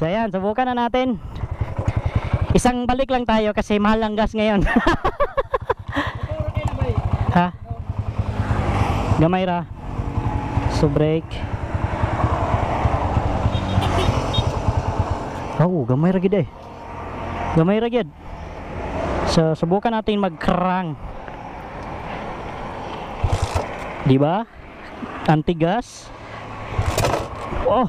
So ayan, subukan na natin. Isang balik lang tayo kasi mahal ang gas ngayon. Ha? Gamay ra. So brake. Oh, gamay ra gid eh. Gamay ra gid. So subukan natin mag-crank. Di ba? Anti-gas. Oh.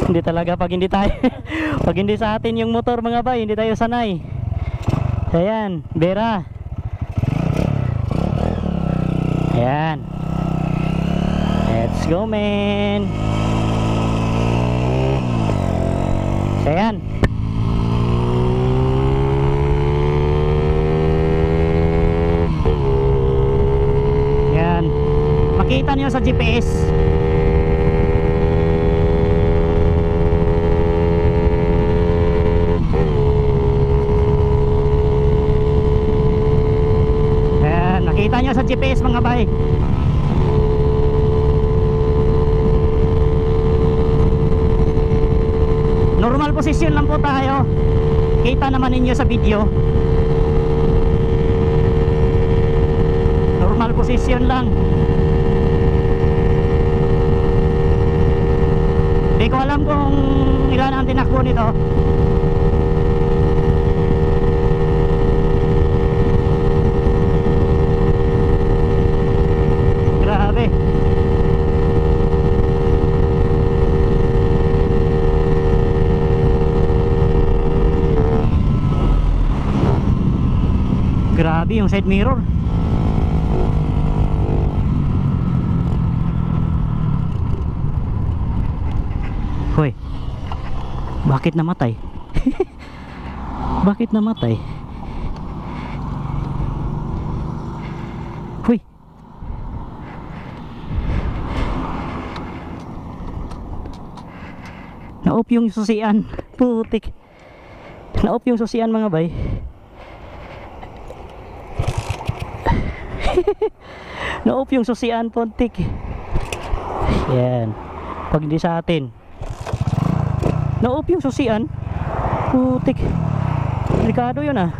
Hindi talaga pag hindi tayo pag hindi sa atin yung motor mga bay, hindi tayo sanay. Ayan, Vera. Ayan. Let's go, man. Ayan. Ayan. Makita niyo sa GPS. Kita nyo sa GPS mga bay. Normal position lang po tayo. Kita naman ninyo sa video. Normal position lang. Hindi ko alam kung ilan ang tinakbo nito. Grabe yung side mirror. Hoy, bakit namatay? Bakit namatay? Hoy, na-off yung susian. Putik, na-off yung susian mga bay. Na-off yung susian, putik. Yan, pag hindi sa atin na-off yung susian, putik, delikado yun ah.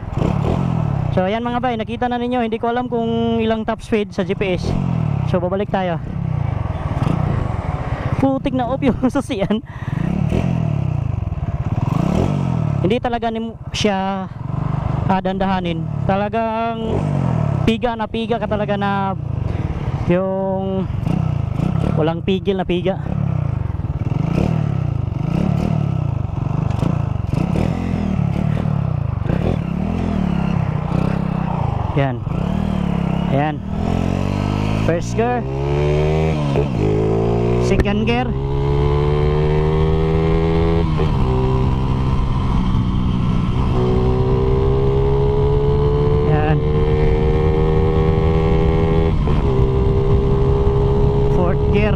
So ayan mga bay, nakita na ninyo. Hindi ko alam kung ilang top speed sa GPS. So babalik tayo. Putik, na-off yung susian. Hindi talaga siya dandahanin. Talagang piga ka talaga, na yung walang pigil na piga. Yan. Ayan. First gear, second gear, yan, fourth gear,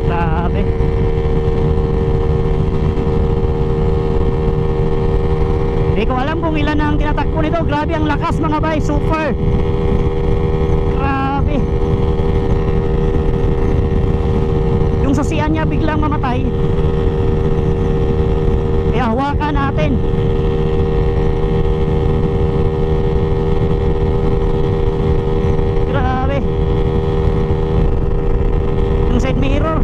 grabe. Hindi ko alam kung ilan ang tinatakbo nito. Grabe ang lakas mga bay, super. Grabe. Yung sasian niya biglang mamatay. Kaya hawakan natin. Grabe. Yung side mirror.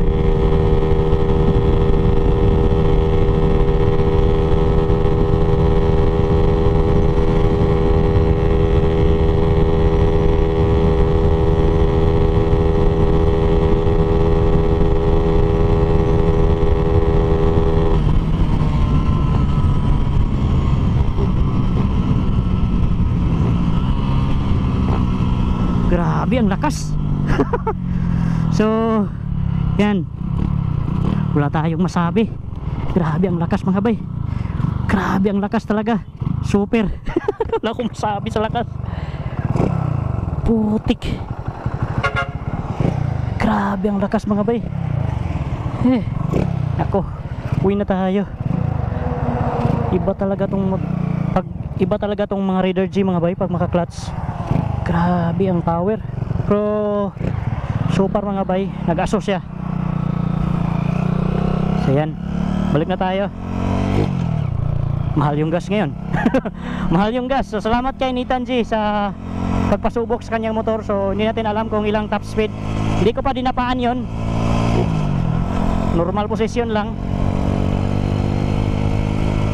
Grabe ang lakas. So yan, wala tayong masabi. Grabe ang lakas mga bay. Grabe ang lakas talaga. Super. Wala akong masabi sa lakas. Putik. Grabe ang lakas mga bay. Ako, uwi na tayo. Iba talaga tong iba talaga tong mga Raider G mga bay pag maka-clutch. Grabe ang power. Pero super mga bay, nag-aso siya. So yan, balik na tayo. Mahal yung gas ngayon. Mahal yung gas. So salamat kay Nitan G sa pagpasubok sa kanyang motor. So hindi natin alam kung ilang top speed. Hindi ko pa dinapaan yon. Normal position lang.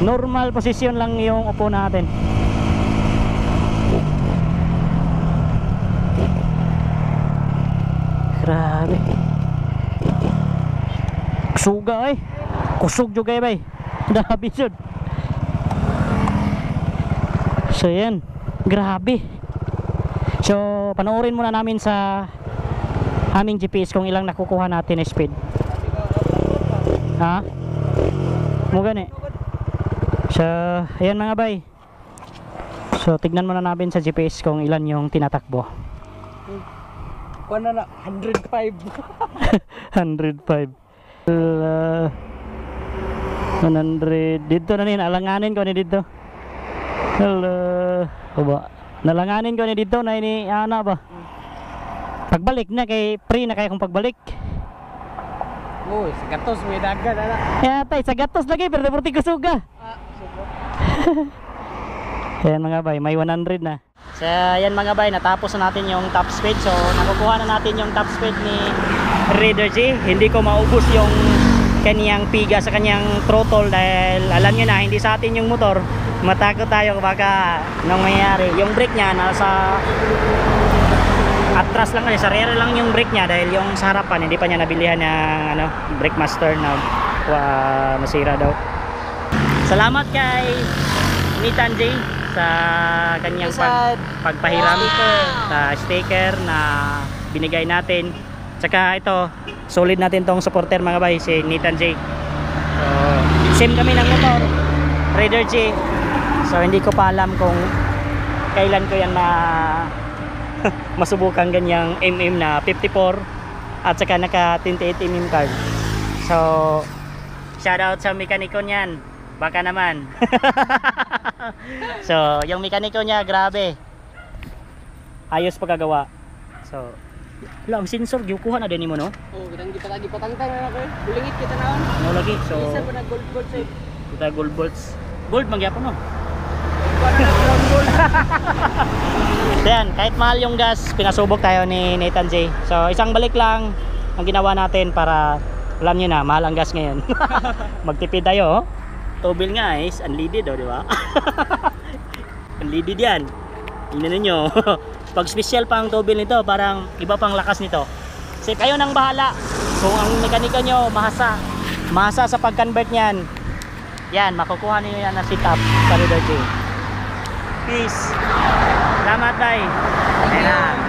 Normal position lang yung upo natin. Grabe. Suga kusog juga bay. Dabi jud. So yan, grabe. So panoorin muna namin sa aming GPS kung ilang nakukuha natin na speed. Ha? Mo gani. So ayan mga bay. So tignan muna namin sa GPS kung ilan yung tinatakbo. Kuha na 105. 105. 100 dito na nin, alanganin ko ni dito. Hello. Oba. Nalanganin ko ni dito na ini ana ba. Pagbalik na kay free na kay kung pagbalik. Uy, sa gatos may dagan ana. Ya tay sa gatos lagi pero deporti ko suga. Ayan mga bay, may 100 na. So ayan mga bay, natapos na natin yung top speed. So nakukuha na natin yung top speed ni Raider G. Hindi ko maubos yung kanyang piga sa kanyang throttle dahil alam nyo na, hindi sa atin yung motor. Matakot tayo baka nang mayayari. Yung brake niya nasa atras lang, sa rear lang yung brake niya dahil yung sa harapan hindi pa niya nabilihan ng brake master na nasira daw. Salamat kay Nitan J sa kanyang Sa pagpahiram sticker. sa sticker na binigay natin. Tsaka ito, solid natin tong supporter mga bay, si Nathan J. So, same kami ng motor, Raider J. So hindi ko pa alam kung kailan ko yan masubukan ganyang MM na 54 at saka naka 28mm card. So shout out sa mekaniko niyan, baka naman. So yung mekaniko niya grabe, ayos pagkagawa. So wala, ang sensor giukuha na din mo no? Oh, kitang gipatangtang na ako. Bulingit kita naon. Ano lagi? So Isa pa na gold side. kita gold bolts. Gold magyapon no? Para na brown gold. So yan, kahit mahal yung gas, pinasubok tayo ni Nathan J. So isang balik lang ang ginawa natin para alam nyo na, mahal ang gas ngayon. Magtipid tayo. Tobil nga is unleaded di ba? Unleaded yan. Tingnan ninyo. Pag special pa ang tobil nito, parang iba pang lakas nito. Kasi kayo nang bahala. Kung ang mekanika nyo mahasa sa pag-convert niyan, yan, makukuha niyo yan na setup sa Raider J. Peace. Salamat, bye. Thank you.